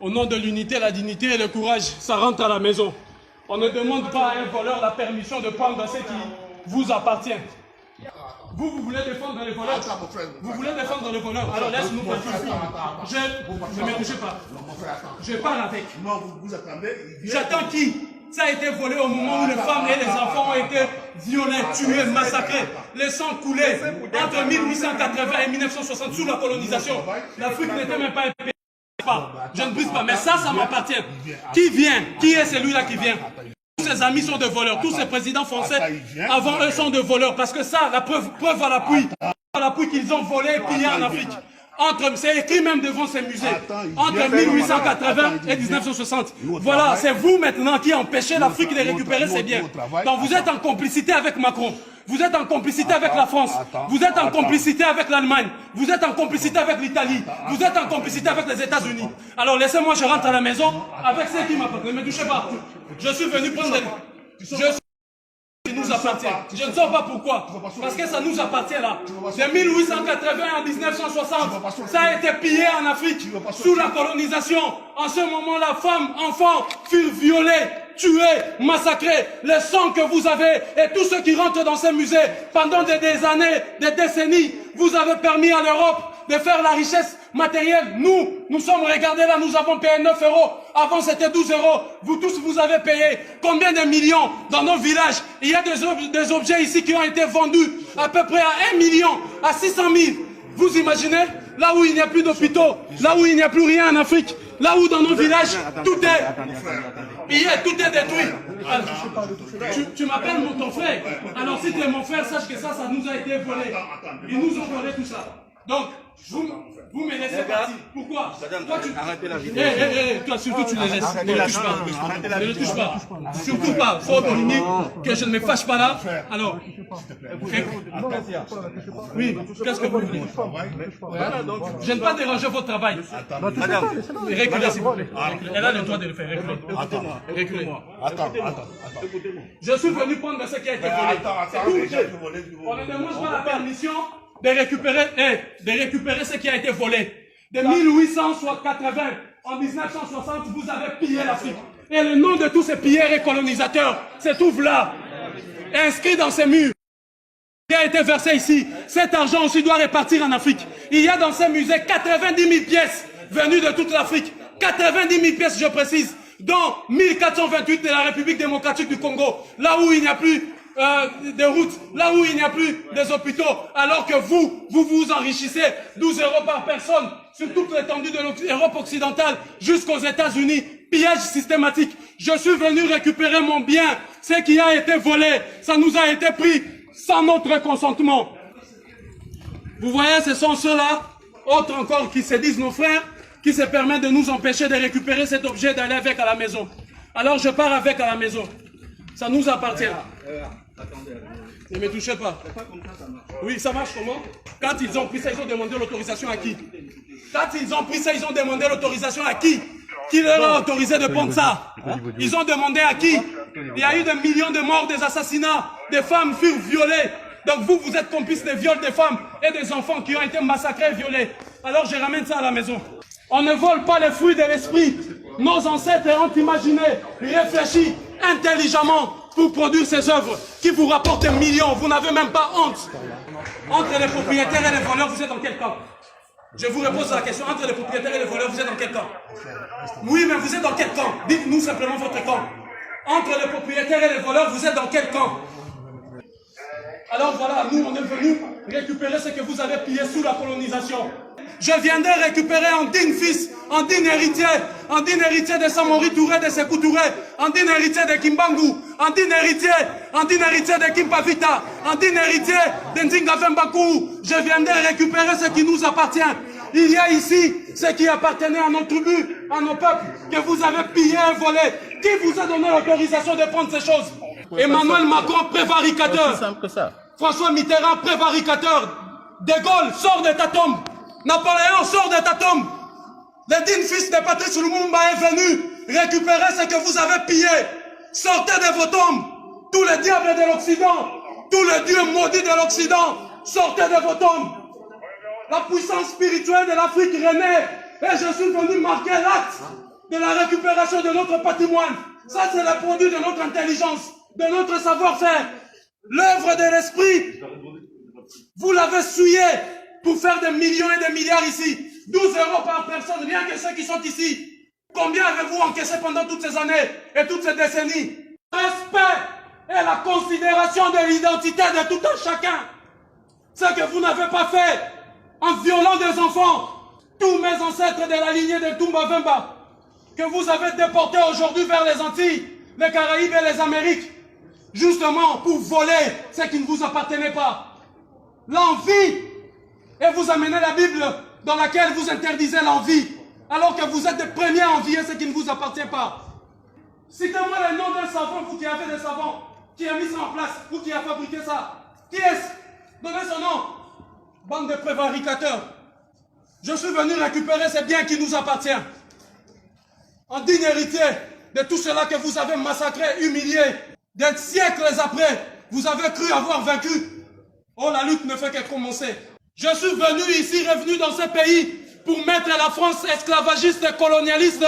Au nom de l'unité, la dignité et le courage, ça rentre à la maison. On ne demande pas à un voleur la permission de prendre ce qui vous appartient. Vous voulez défendre les voleurs. Vous voulez défendre les voleurs. Alors laisse-nous faire. Ne me touchez pas. Je pars avec. Non, vous attendez. J'attends qui? Ça a été volé au moment où les femmes et les enfants ont été violés, tués, massacrés. Les sangs coulés entre 1880 et 1960 sous la colonisation. L'Afrique n'était même pas un pays. Je ne brise pas, mais ça m'appartient. Qui vient? Qui est celui-là qui vient? Tous ses amis sont de voleurs. Tous ces présidents français avant eux sont de voleurs. Parce que ça, la preuve à l'appui qu'ils ont volé et pillé en Afrique. C'est écrit même devant ces musées. Entre 1880 et 1960. Voilà, c'est vous maintenant qui empêchez l'Afrique de récupérer ses biens. Donc vous êtes en complicité avec Macron. Vous êtes en complicité avec la France. Vous êtes en complicité avec l'Allemagne. Vous êtes en complicité avec l'Italie. Vous êtes en complicité avec les États-Unis. Alors laissez-moi, je rentre à la maison avec ceux qui m'appartiennent. Ne me touchez pas. Je suis venu prendre qui nous appartient. Je ne sais pas pourquoi. Parce que ça nous appartient là. De 1880 à 1960, ça a été pillé en Afrique sous la colonisation. En ce moment-là, femmes, enfants furent violés, tués, massacrés. Les sangs que vous avez et tous ceux qui rentrent dans ces musées pendant des années, des décennies, vous avez permis à l'Europe de faire la richesse matérielle. Nous sommes regardés là, nous avons payé 9 €. Avant c'était 12 €. Vous tous, vous avez payé combien de millions dans nos villages? Il y a des objets ici qui ont été vendus à peu près à 1 million, à 600 000. Vous imaginez? Là où il n'y a plus d'hôpitaux, là où il n'y a plus rien en Afrique, là où dans nos villages, tout est détruit. Alors, tu m'appelles ton frère. Alors si tu es mon frère, sache que ça nous a été volé. Ils nous ont volé tout ça. Donc, vous me laissez partir. Pourquoi? Arrêtez la vidéo. Toi, surtout, tu les laisses. Ne le touche pas. Surtout pas. Faut dominer que je ne me fâche pas là. Alors, oui, qu'est-ce que vous voulez? Je ne vais pas déranger votre travail. Madame, reculez, s'il vous plaît. Elle a le droit de le faire. Reculez. Attends. Je suis venu prendre ce qui a été volé. On ne demande pas la permission de récupérer ce qui a été volé. De 1880 en 1960, vous avez pillé l'Afrique. Et le nom de tous ces pilleurs et colonisateurs se trouve là, inscrit dans ces murs. Qui a été versé ici. Cet argent aussi doit repartir en Afrique. Il y a dans ces musées 90 000 pièces venues de toute l'Afrique. 90 000 pièces, je précise, dont 1428 de la République démocratique du Congo, là où il n'y a plus des routes, là où il n'y a plus des hôpitaux, alors que vous enrichissez 12 € par personne sur toute l'étendue de l'Europe occidentale jusqu'aux États-Unis. Pillage systématique. Je suis venu récupérer mon bien. Ce qui a été volé, ça nous a été pris sans notre consentement. Vous voyez, ce sont ceux-là, autres encore qui se disent nos frères, qui se permettent de nous empêcher de récupérer cet objet, d'aller avec à la maison. Alors je pars avec à la maison. Ça nous appartient. Ne me touchez pas. Oui, ça marche comment? Quand ils ont pris ça, ils ont demandé l'autorisation à qui? Quand ils ont pris ça, ils ont demandé l'autorisation à qui? Qui leur a autorisé de prendre ça? Ils ont demandé à qui? Il y a eu des millions de morts, des assassinats, des femmes furent violées. Donc vous êtes complices des viols des femmes et des enfants qui ont été massacrés et violés. Alors je ramène ça à la maison. On ne vole pas les fruits de l'esprit. Nos ancêtres ont imaginé, réfléchi intelligemment pour produire ces œuvres qui vous rapportent des millions. Vous n'avez même pas honte. Entre les propriétaires et les voleurs, vous êtes dans quel camp? Je vous repose la question. Entre les propriétaires et les voleurs, vous êtes dans quel camp? Oui, mais vous êtes dans quel camp? Dites-nous simplement votre camp. Entre les propriétaires et les voleurs, vous êtes dans quel camp? Alors voilà, nous on est venus récupérer ce que vous avez pillé sous la colonisation. Je viendrai récupérer un digne fils, un digne héritier de Samori Touré, de Sékou Touré, un digne héritier de Kimbangu, un digne héritier de Kimpavita, un digne héritier de Nzinga Vembakou. Je viendrai récupérer ce qui nous appartient. Il y a ici ce qui appartenait à nos tribus, à nos peuples, que vous avez pillé et volé. Qui vous a donné l'autorisation de prendre ces choses? Emmanuel Macron, prévaricateur. c'est simple que ça. François Mitterrand, prévaricateur. De Gaulle, sort de ta tombe. Napoléon, sort de ta tombe. Le digne fils de Patrice Lumumba est venu récupérer ce que vous avez pillé. Sortez de vos tombes. Tous les diables de l'Occident, tous les dieux maudits de l'Occident, sortez de vos tombes. La puissance spirituelle de l'Afrique renaît Et je suis venu marquer l'acte de la récupération de notre patrimoine. Ça, c'est le produit de notre intelligence, de notre savoir-faire. L'œuvre de l'esprit, vous l'avez souillé pour faire des millions et des milliards ici. 12 € par personne, rien que ceux qui sont ici. Combien avez-vous encaissé pendant toutes ces années et toutes ces décennies? Respect et la considération de l'identité de tout un chacun. Ce que vous n'avez pas fait en violant des enfants. Tous mes ancêtres de la lignée de Toumba Vemba, que vous avez déportés aujourd'hui vers les Antilles, les Caraïbes et les Amériques, justement pour voler ce qui ne vous appartenait pas. L'envie. Et vous amenez la Bible dans laquelle vous interdisez l'envie, alors que vous êtes les premiers à envier ce qui ne vous appartient pas. Citez-moi le nom d'un savant, vous qui avez des savants, qui a mis ça en place, vous qui a fabriqué ça. Qui est-ce? Donnez son nom. Bande de prévaricateurs. Je suis venu récupérer ces biens qui nous appartiennent. En digne héritier de tout cela que vous avez massacré, humilié, des siècles après, vous avez cru avoir vaincu. Oh, la lutte ne fait que commencer. Je suis venu ici, revenu dans ce pays, pour mettre la France esclavagiste, colonialiste,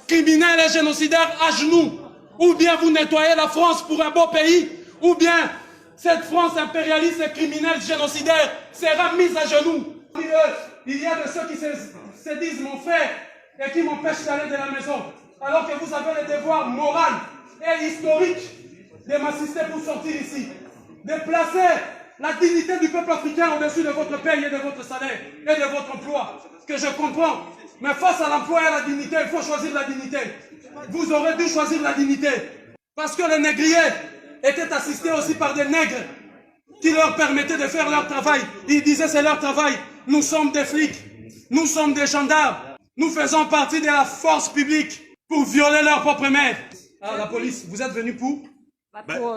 criminelle et génocidaire à genoux. Ou bien vous nettoyez la France pour un beau pays, ou bien cette France impérialiste et criminelle génocidaire sera mise à genoux. Il y a de ceux qui se disent mon frère et qui m'empêchent d'aller de la maison, alors que vous avez le devoir moral et historique de m'assister pour sortir ici, de placer la dignité du peuple africain au-dessus de votre paye et de votre salaire et de votre emploi, que je comprends. Mais face à l'emploi et à la dignité, il faut choisir la dignité. Vous aurez dû choisir la dignité, parce que les négriers étaient assistés aussi par des nègres qui leur permettaient de faire leur travail. Ils disaient c'est leur travail. Nous sommes des flics, nous sommes des gendarmes, nous faisons partie de la force publique pour violer leur propre mère. Ah, la police, vous êtes venus pour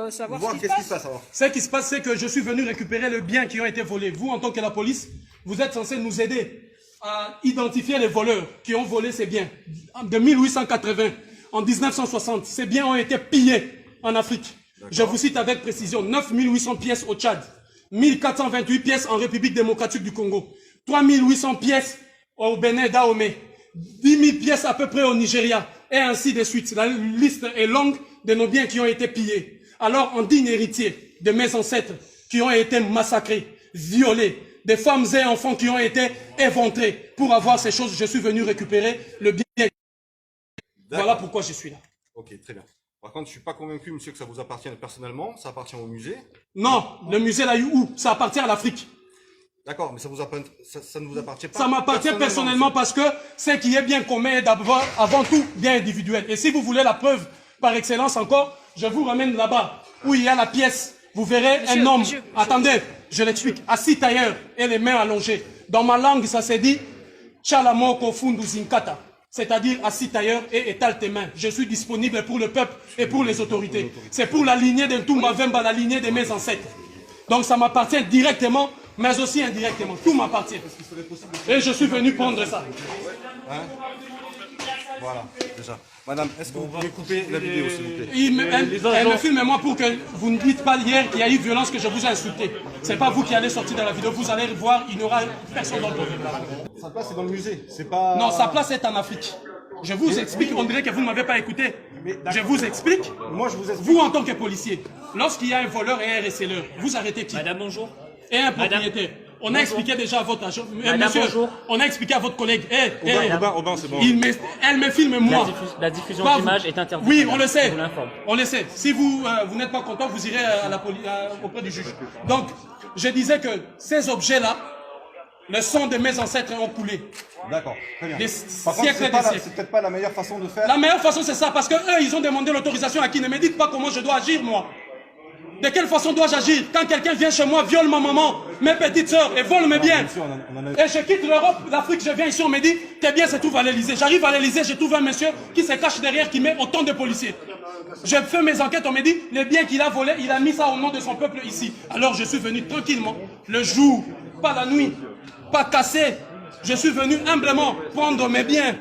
savoir qu'est-ce qui se passe. Ce qui se passe, c'est que je suis venu récupérer le bien qui ont été volés. Vous, en tant que la police, vous êtes censé nous aider à identifier les voleurs qui ont volé ces biens. De 1880 en 1960, ces biens ont été pillés en Afrique. Je vous cite avec précision, 9800 pièces au Tchad, 1428 pièces en République démocratique du Congo, 3800 pièces au Bénin Dahomey, 10 000 pièces à peu près au Nigeria, et ainsi de suite. La liste est longue de nos biens qui ont été pillés. Alors, en digne héritier de mes ancêtres qui ont été massacrés, violés, des femmes et enfants qui ont été éventrés. Pour avoir ces choses, je suis venu récupérer le bien. Voilà pourquoi je suis là. Ok, très bien. Par contre, je ne suis pas convaincu, monsieur, que ça vous appartienne personnellement. Ça appartient au musée. Non, le musée l'a eu où? Ça appartient à l'Afrique. D'accord, mais ça ne vous appartient pas. Ça m'appartient personnellement parce que ce qui est bien commun est d'abord, avant tout, bien individuel. Et si vous voulez la preuve par excellence encore, je vous ramène là-bas où il y a la pièce. Vous verrez un homme, attendez, je l'explique, assis tailleur et les mains allongées. Dans ma langue, ça se dit Chalamoko Fundu Zinkata, c'est-à-dire assis tailleur et étale tes mains. Je suis disponible pour le peuple et pour les autorités. C'est pour la lignée de Toumba Vemba, la lignée de mes ancêtres. Donc ça m'appartient directement, mais aussi indirectement. Tout m'appartient. Et je suis venu prendre ça. Hein? Voilà, déjà. Madame, est-ce que vous pouvez couper la vidéo, s'il vous plaît? Elle me filme moi pour que vous ne dites pas hier qu'il y a eu violence, que je vous ai insulté. C'est pas vous qui allez sortir de la vidéo, vous allez voir, il n'y aura personne dans le problème. Sa place est dans le musée, c'est pas... Non, sa place est en Afrique. Je vous explique, on dirait que vous ne m'avez pas écouté. Je vous explique. Moi, je vous explique. Vous, en tant que policier, lorsqu'il y a un voleur et un receleur, vous arrêtez qui? Madame, bonjour. Et un propriétaire. On a expliqué déjà à votre agent. Monsieur, bonjour. On a expliqué à votre collègue. Aubin, c'est bon. Elle me filme moi. La diffusion d'images est interdite. Oui, on le sait. Je vous l'informe. On le sait. Si vous n'êtes pas content, vous irez à auprès du juge. Donc, je disais que ces objets-là, le sang de mes ancêtres ont coulé. D'accord, très bien. Des Par contre, siècles et des siècles. c'est peut-être pas la meilleure façon de faire. La meilleure façon, c'est ça, parce que eux, ils ont demandé l'autorisation à qui? Ne me dites pas comment je dois agir, moi. De quelle façon dois-je agir quand quelqu'un vient chez moi, viole ma maman, mes petites sœurs et vole mes biens? Et je quitte l'Europe, l'Afrique, je viens ici, on me dit, tes biens se trouvent à l'Elysée. J'arrive à l'Elysée, je trouve un monsieur qui se cache derrière, qui met autant de policiers. Je fais mes enquêtes, on me dit, les biens qu'il a volés, il a mis ça au nom de son peuple ici. Alors je suis venu tranquillement, le jour, pas la nuit, pas cassé. Je suis venu humblement prendre mes biens,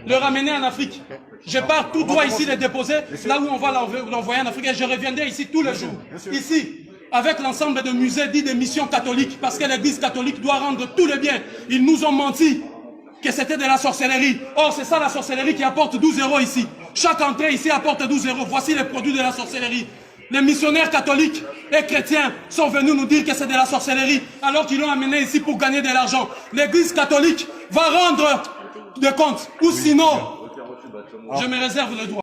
le ramener en Afrique. Je pars tout droit ici les déposer, là où on va l'envoyer en Afrique. Et je reviendrai ici tous les jours. Ici, avec l'ensemble de musées dits de missions catholiques, parce que l'église catholique doit rendre tous les biens. Ils nous ont menti. que c'était de la sorcellerie. Or, c'est ça la sorcellerie qui apporte 12 € ici. Chaque entrée ici apporte 12 €. Voici les produits de la sorcellerie. Les missionnaires catholiques et chrétiens sont venus nous dire que c'est de la sorcellerie, alors qu'ils l'ont amené ici pour gagner de l'argent. L'église catholique va rendre des comptes, ou sinon, je me réserve le droit.